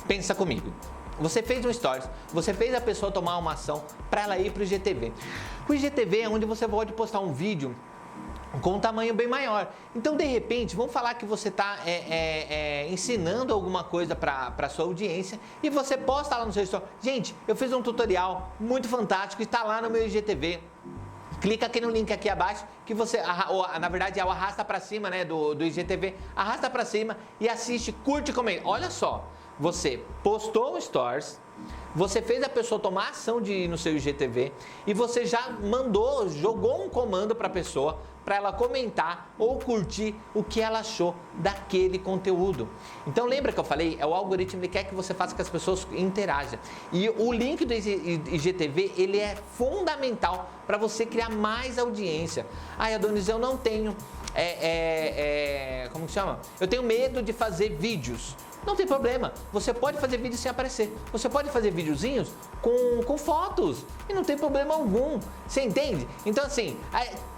Pensa comigo. Você fez um stories, você fez a pessoa tomar uma ação para ela ir para o IGTV. O IGTV é onde você pode postar um vídeo com um tamanho bem maior. Então, de repente, vamos falar que você está ensinando alguma coisa para a sua audiência e você posta lá no seu story. Gente, eu fiz um tutorial muito fantástico, está lá no meu IGTV. Clica aqui no link aqui abaixo que você, na verdade é o arrasta para cima, né, do IGTV. Arrasta para cima e assiste, curte e comenta. Olha só, você postou um stories, você fez a pessoa tomar ação de ir no seu IGTV e você já jogou um comando para a pessoa para ela comentar ou curtir o que ela achou daquele conteúdo. Então lembra que eu falei, o algoritmo ele quer que você faça que as pessoas interajam. E o link do IGTV, ele é fundamental para você criar mais audiência. Ai, Adonis, eu não tenho, como que chama? Eu tenho medo de fazer vídeos. Não tem problema, você pode fazer vídeo sem aparecer. Você pode fazer videozinhos com fotos e não tem problema algum. Você entende? Então assim,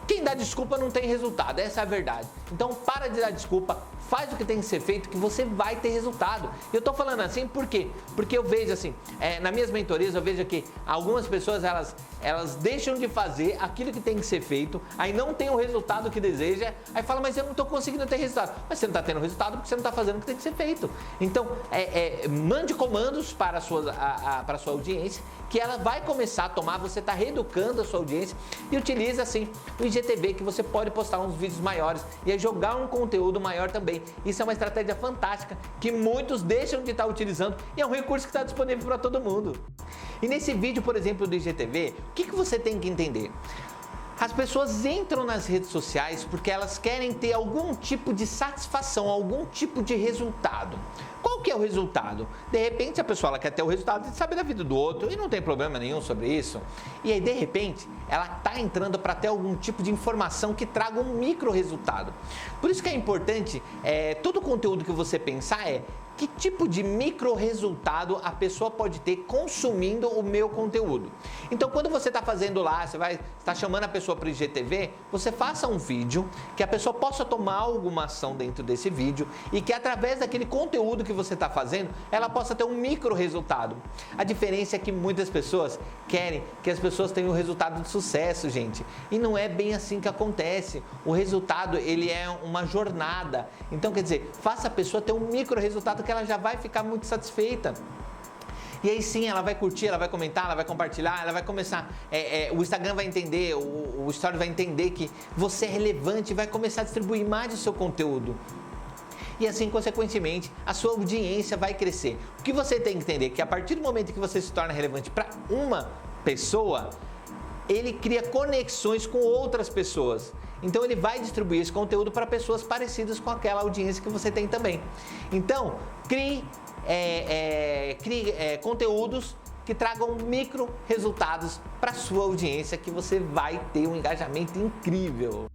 quem dá desculpa não tem resultado, essa é a verdade. Então para de dar desculpa, faz o que tem que ser feito que você vai ter resultado. Eu tô falando assim por quê? Porque eu vejo assim, nas minhas mentorias eu vejo que algumas pessoas elas deixam de fazer aquilo que tem que ser feito, aí não tem o resultado que deseja, aí fala, mas eu não tô conseguindo ter resultado. Mas você não tá tendo resultado porque você não tá fazendo o que tem que ser feito. Então, mande comandos para a sua audiência, que ela vai começar a tomar, você está reeducando a sua audiência e utiliza assim o IGTV, que você pode postar uns vídeos maiores e jogar um conteúdo maior também. Isso é uma estratégia fantástica que muitos deixam de estar utilizando e é um recurso que está disponível para todo mundo. E nesse vídeo, por exemplo, do IGTV, o que você tem que entender? As pessoas entram nas redes sociais porque elas querem ter algum tipo de satisfação, algum tipo de resultado. Qual que é o resultado? De repente a pessoa ela quer ter o resultado de saber da vida do outro e não tem problema nenhum sobre isso. E aí de repente ela está entrando para ter algum tipo de informação que traga um micro resultado. Por isso que é importante, todo o conteúdo que você pensar que tipo de micro resultado a pessoa pode ter consumindo o meu conteúdo. Então, quando você está fazendo lá, você está chamando a pessoa para o IGTV, você faça um vídeo que a pessoa possa tomar alguma ação dentro desse vídeo e que através daquele conteúdo que você está fazendo, ela possa ter um micro resultado. A diferença é que muitas pessoas querem que as pessoas tenham um resultado de sucesso, gente. E não é bem assim que acontece. O resultado, ele é uma jornada. Então, quer dizer, faça a pessoa ter um micro resultado que ela já vai ficar muito satisfeita. E aí sim, ela vai curtir, ela vai comentar, ela vai compartilhar, ela vai começar, o Instagram vai entender, o Story vai entender que você é relevante e vai começar a distribuir mais o seu conteúdo. E assim, consequentemente, a sua audiência vai crescer. O que você tem que entender é que a partir do momento que você se torna relevante para uma pessoa, ele cria conexões com outras pessoas. Então ele vai distribuir esse conteúdo para pessoas parecidas com aquela audiência que você tem também. Então, crie conteúdos que tragam micro resultados para a sua audiência, que você vai ter um engajamento incrível.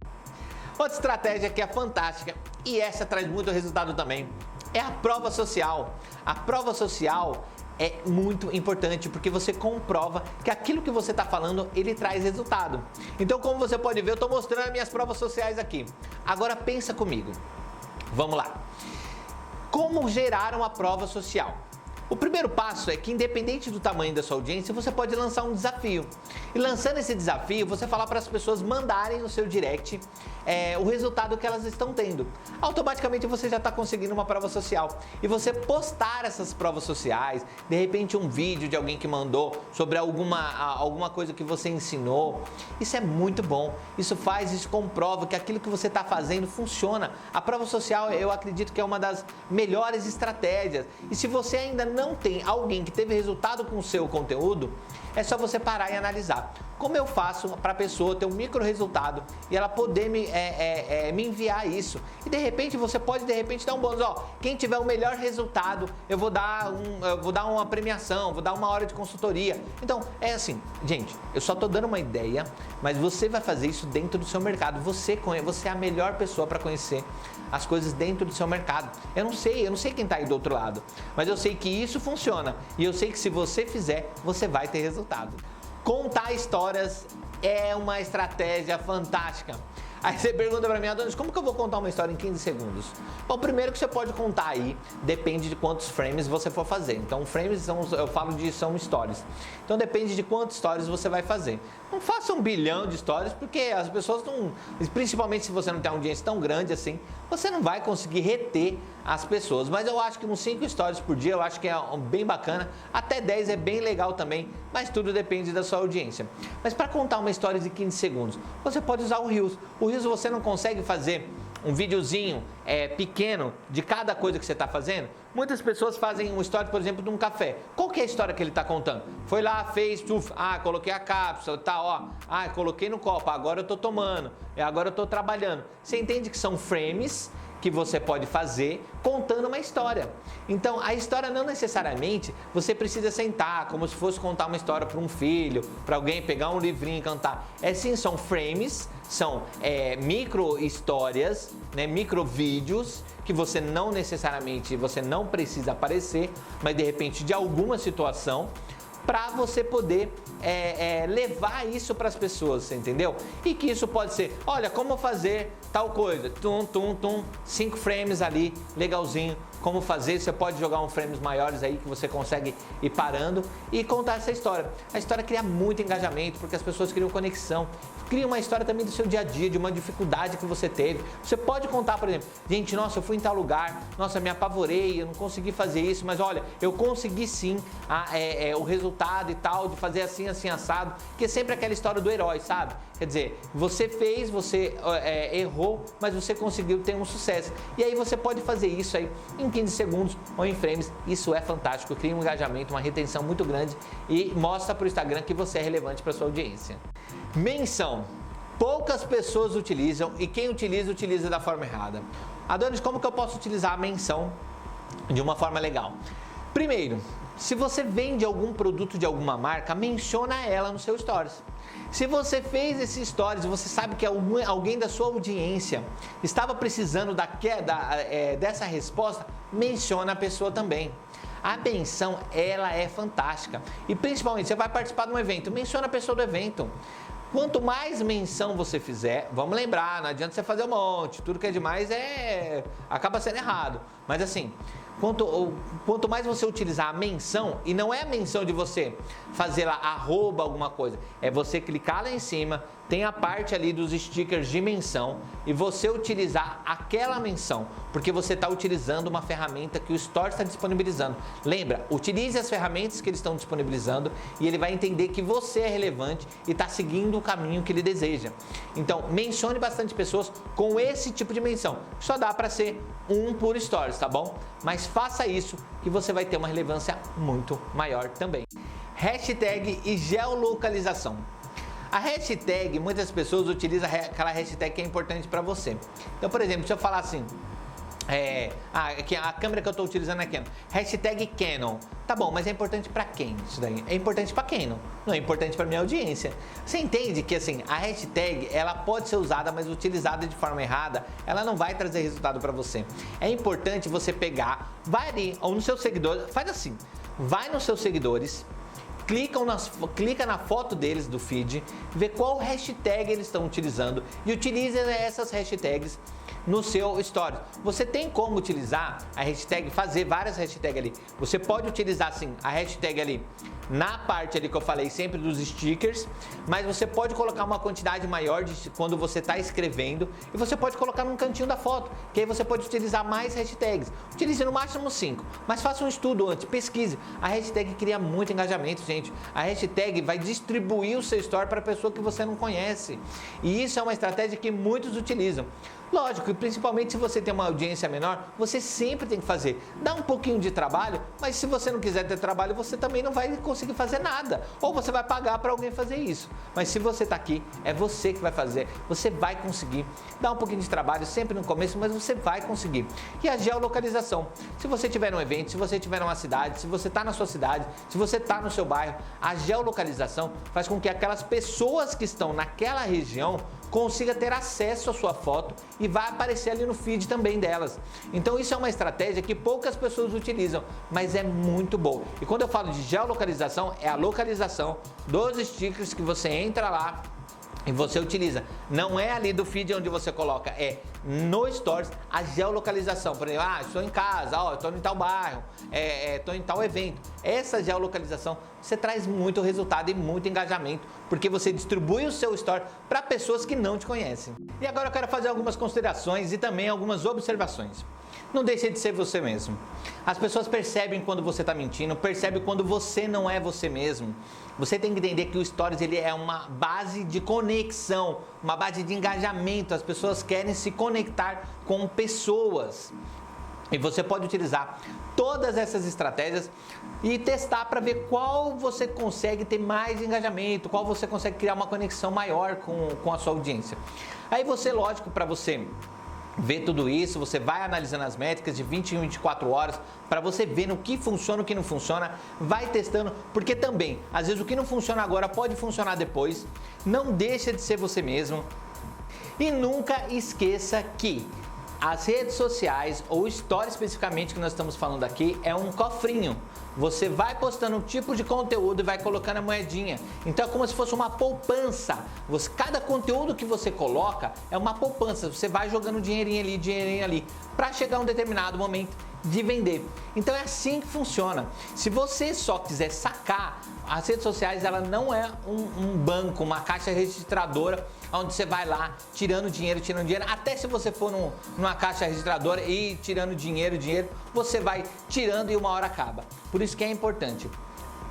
Outra estratégia que é fantástica e essa traz muito resultado também é a prova social. A prova social é muito importante porque você comprova que aquilo que você está falando, ele traz resultado. Então, como você pode ver, eu estou mostrando as minhas provas sociais aqui. Agora pensa comigo. Vamos lá. Como gerar uma prova social? O primeiro passo é que, independente do tamanho da sua audiência, você pode lançar um desafio. E lançando esse desafio, você falar para as pessoas mandarem no seu direct o resultado que elas estão tendo. Automaticamente você já está conseguindo uma prova social. E você postar essas provas sociais, de repente um vídeo de alguém que mandou sobre alguma coisa que você ensinou, isso é muito bom. Isso comprova que aquilo que você está fazendo funciona. A prova social, eu acredito que é uma das melhores estratégias. E se você ainda não tem alguém que teve resultado com o seu conteúdo, é só você parar e analisar. Como eu faço para a pessoa ter um micro resultado e ela poder me enviar isso? E de repente você pode dar um bônus. Quem tiver o melhor resultado, eu vou dar uma premiação, vou dar 1 hora de consultoria. Então, é assim, gente, eu só estou dando uma ideia, mas você vai fazer isso dentro do seu mercado. Você é a melhor pessoa para conhecer as coisas dentro do seu mercado. Eu não sei quem está aí do outro lado, mas eu sei que isso funciona e eu sei que se você fizer, você vai ter resultado. Contar histórias é uma estratégia fantástica. Aí você pergunta pra mim, Adonis, como que eu vou contar uma história em 15 segundos? Bom, primeiro que você pode contar aí, depende de quantos frames você for fazer. Então, frames são stories. Então, depende de quantos stories você vai fazer. Não faça 1 bilhão de stories, porque as pessoas não... Principalmente se você não tem uma audiência tão grande assim, você não vai conseguir reter as pessoas. Mas eu acho que uns 5 stories por dia, eu acho que é bem bacana. Até 10 é bem legal também, mas tudo depende da sua audiência. Mas para contar uma história de 15 segundos, você pode usar o Reels. O Reels você não consegue fazer um videozinho pequeno de cada coisa que você está fazendo. Muitas pessoas fazem uma história, por exemplo, de um café. Qual que é a história que ele está contando? Foi lá, fez, coloquei a cápsula, coloquei no copo, agora eu estou tomando, agora eu estou trabalhando. Você entende que são frames que você pode fazer contando uma história. Então, a história não necessariamente você precisa sentar como se fosse contar uma história para um filho, para alguém pegar um livrinho e cantar. Sim, são frames, são micro histórias, né, micro vídeos que você não precisa aparecer, mas de repente de alguma situação, para você poder levar isso para as pessoas, você entendeu? E que isso pode ser, olha, como fazer tal coisa, 5 frames ali, legalzinho, como fazer, você pode jogar uns frames maiores aí que você consegue ir parando e contar essa história. A história cria muito engajamento, porque as pessoas criam conexão, cria uma história também do seu dia a dia, de uma dificuldade que você teve. Você pode contar, por exemplo, gente, nossa, eu fui em tal lugar, nossa, me apavorei, eu não consegui fazer isso, mas olha, eu consegui sim o resultado e tal, de fazer assim, assim, assado, que é sempre aquela história do herói, sabe? Quer dizer, você fez, você errou, mas você conseguiu ter um sucesso. E aí você pode fazer isso aí em 15 segundos ou em frames. Isso é fantástico, cria um engajamento, uma retenção muito grande e mostra para o Instagram que você é relevante para sua audiência. Menção. Poucas pessoas utilizam e quem utiliza da forma errada. Adonis, como que eu posso utilizar a menção de uma forma legal. Primeiro, se você vende algum produto de alguma marca, menciona ela no seu Stories. Se você fez esse Stories e você sabe que alguém da sua audiência estava precisando dessa resposta, menciona a pessoa também. A menção, ela é fantástica. E principalmente, você vai participar de um evento, menciona a pessoa do evento. Quanto mais menção você fizer, vamos lembrar, não adianta você fazer um monte, tudo que é demais acaba sendo errado. Mas assim, quanto mais você utilizar a menção, e não é a menção de você fazer lá alguma coisa, é você clicar lá em cima, tem a parte ali dos stickers de menção e você utilizar aquela menção, porque você está utilizando uma ferramenta que o Store está disponibilizando. Lembra, utilize as ferramentas que eles estão disponibilizando e ele vai entender que você é relevante e está seguindo o caminho que ele deseja. Então, mencione bastante pessoas com esse tipo de menção. Só dá para ser um por Stories, tá bom? Mas faça isso que você vai ter uma relevância muito maior também. Hashtag e geolocalização. A hashtag, muitas pessoas utilizam aquela hashtag que é importante para você. Então, por exemplo, se eu falar assim, a câmera que eu estou utilizando é Canon, hashtag Canon. Tá bom, mas é importante para quem isso daí? É importante para Canon, não é importante para minha audiência. Você entende que assim, a hashtag, ela pode ser usada, mas utilizada de forma errada, ela não vai trazer resultado para você. É importante você pegar, vai ali, ou no seu seguidor, faz assim, vai nos seus seguidores, clica na foto deles do feed, vê qual hashtag eles estão utilizando e utilize essas hashtags no seu Stories. Você tem como utilizar a hashtag, fazer várias hashtags ali. Você pode utilizar sim a hashtag ali na parte ali que eu falei sempre dos stickers, mas você pode colocar uma quantidade maior quando você está escrevendo e você pode colocar num cantinho da foto, que aí você pode utilizar mais hashtags. Utilize no máximo 5, mas faça um estudo antes, pesquise. A hashtag cria muito engajamento, gente. A hashtag vai distribuir o seu story para a pessoa que você não conhece. E isso é uma estratégia que muitos utilizam. Lógico, e principalmente se você tem uma audiência menor, você sempre tem que fazer. Dá um pouquinho de trabalho, mas se você não quiser ter trabalho, você também não vai conseguir fazer nada. Ou você vai pagar para alguém fazer isso. Mas se você está aqui, é você que vai fazer. Você vai conseguir. Dá um pouquinho de trabalho sempre no começo, mas você vai conseguir. E a geolocalização. Se você tiver um evento, se você tiver numa cidade, se você está na sua cidade, se você está no seu bairro, a geolocalização faz com que aquelas pessoas que estão naquela região consiga ter acesso à sua foto e vai aparecer ali no feed também delas. Então isso é uma estratégia que poucas pessoas utilizam, mas é muito boa. E quando eu falo de geolocalização, é a localização dos stickers que você entra lá e você utiliza. Não é ali do feed onde você coloca, é no Stories a geolocalização. Por exemplo, estou em casa, estou em tal bairro, estou em tal evento. Essa geolocalização você traz muito resultado e muito engajamento, porque você distribui o seu Story para pessoas que não te conhecem. E agora eu quero fazer algumas considerações e também algumas observações. Não deixe de ser você mesmo. As pessoas percebem quando você está mentindo, percebem quando você não é você mesmo. Você tem que entender que o Stories ele é uma base de conexão, uma base de engajamento. As pessoas querem se conectar com pessoas. E você pode utilizar todas essas estratégias e testar para ver qual você consegue ter mais engajamento, qual você consegue criar uma conexão maior com a sua audiência. Aí você, lógico, para você ver tudo isso, você vai analisando as métricas de 20 em 24 horas para você ver no que funciona, o que não funciona, vai testando, porque também, às vezes o que não funciona agora pode funcionar depois. Não deixa de ser você mesmo e nunca esqueça que as redes sociais, ou Stories especificamente que nós estamos falando aqui, é um cofrinho. Você vai postando um tipo de conteúdo e vai colocando a moedinha. Então é como se fosse uma poupança. Cada conteúdo que você coloca é uma poupança. Você vai jogando dinheirinho ali, para chegar a um determinado momento de vender. Então é assim que funciona. Se você só quiser sacar, as redes sociais ela não é um banco, uma caixa registradora onde você vai lá tirando dinheiro, até se você for numa caixa registradora e tirando dinheiro, você vai tirando e uma hora acaba. Por isso que é importante,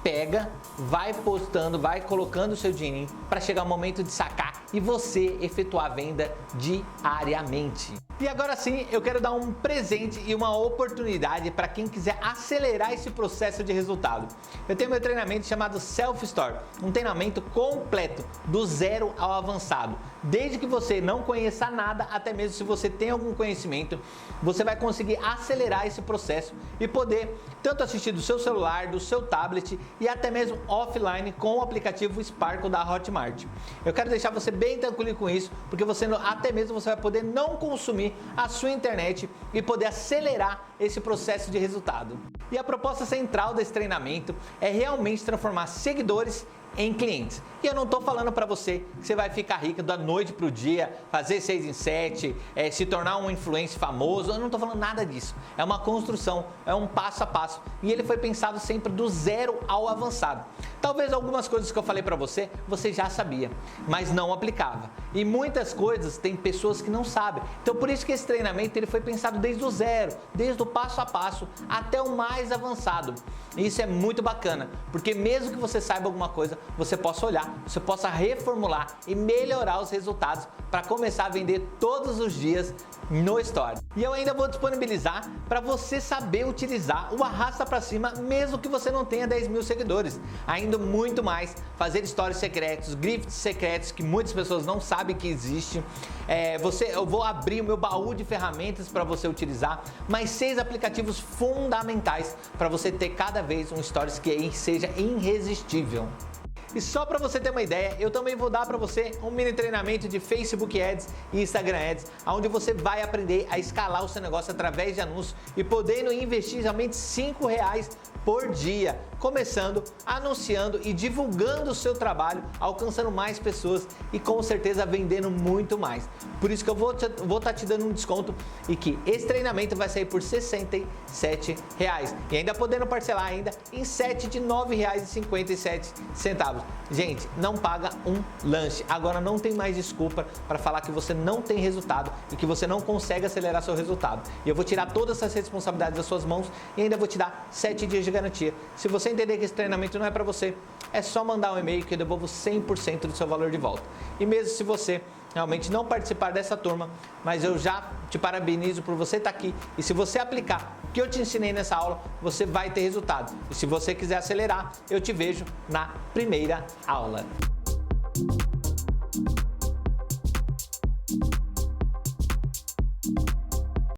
pega, vai postando, vai colocando o seu dinheirinho para chegar o momento de sacar e você efetuar a venda diariamente. E agora sim, eu quero dar um presente e uma oportunidade para quem quiser acelerar esse processo de resultado. Eu tenho meu treinamento chamado Self Store, um treinamento completo, do zero ao avançado. Desde que você não conheça nada, até mesmo se você tem algum conhecimento, você vai conseguir acelerar esse processo e poder tanto assistir do seu celular, do seu tablet e até mesmo offline com o aplicativo Sparkle da Hotmart. Eu quero deixar você bem tranquilo com isso, porque até mesmo você vai poder não consumir a sua internet e poder acelerar esse processo de resultado. E a proposta central desse treinamento é realmente transformar seguidores em clientes. E eu não estou falando para você que você vai ficar rico da noite para o dia, fazer 6 em 7, se tornar um influencer famoso. Eu não estou falando nada disso. É uma construção, é um passo a passo. E ele foi pensado sempre do zero ao avançado. Talvez algumas coisas que eu falei para você já sabia, mas não aplicava. E muitas coisas tem pessoas que não sabem. Então por isso que esse treinamento ele foi pensado desde o zero, desde o passo a passo até o mais avançado. E isso é muito bacana, porque mesmo que você saiba alguma coisa, você possa olhar, você possa reformular e melhorar os resultados para começar a vender todos os dias no Store. E eu ainda vou disponibilizar para você saber utilizar o arrasta para cima, mesmo que você não tenha 10 mil seguidores. Ainda muito mais, fazer stories secretos, grifts secretos que muitas pessoas não sabem que existe. Eu vou abrir o meu baú de ferramentas para você utilizar, mais 6 aplicativos fundamentais para você ter cada vez um stories que seja irresistível. E só para você ter uma ideia, eu também vou dar para você um mini treinamento de Facebook Ads e Instagram Ads, onde você vai aprender a escalar o seu negócio através de anúncios e podendo investir somente R$5 por dia, começando, anunciando e divulgando o seu trabalho, alcançando mais pessoas e com certeza vendendo muito mais. Por isso que eu vou estar te dando um desconto e que esse treinamento vai sair por R$67 e ainda podendo parcelar ainda em 7 de R$ 9,57. Gente, não paga um lanche. Agora não tem mais desculpa para falar que você não tem resultado e que você não consegue acelerar seu resultado. E eu vou tirar todas essas responsabilidades das suas mãos e ainda vou te dar 7 dias de garantia. Se você entender que esse treinamento não é para você, é só mandar um e-mail que eu devolvo 100% do seu valor de volta. E mesmo se você realmente não participar dessa turma, mas eu já te parabenizo por você estar aqui. E se você aplicar o que eu te ensinei nessa aula, você vai ter resultado. E se você quiser acelerar, eu te vejo na primeira aula.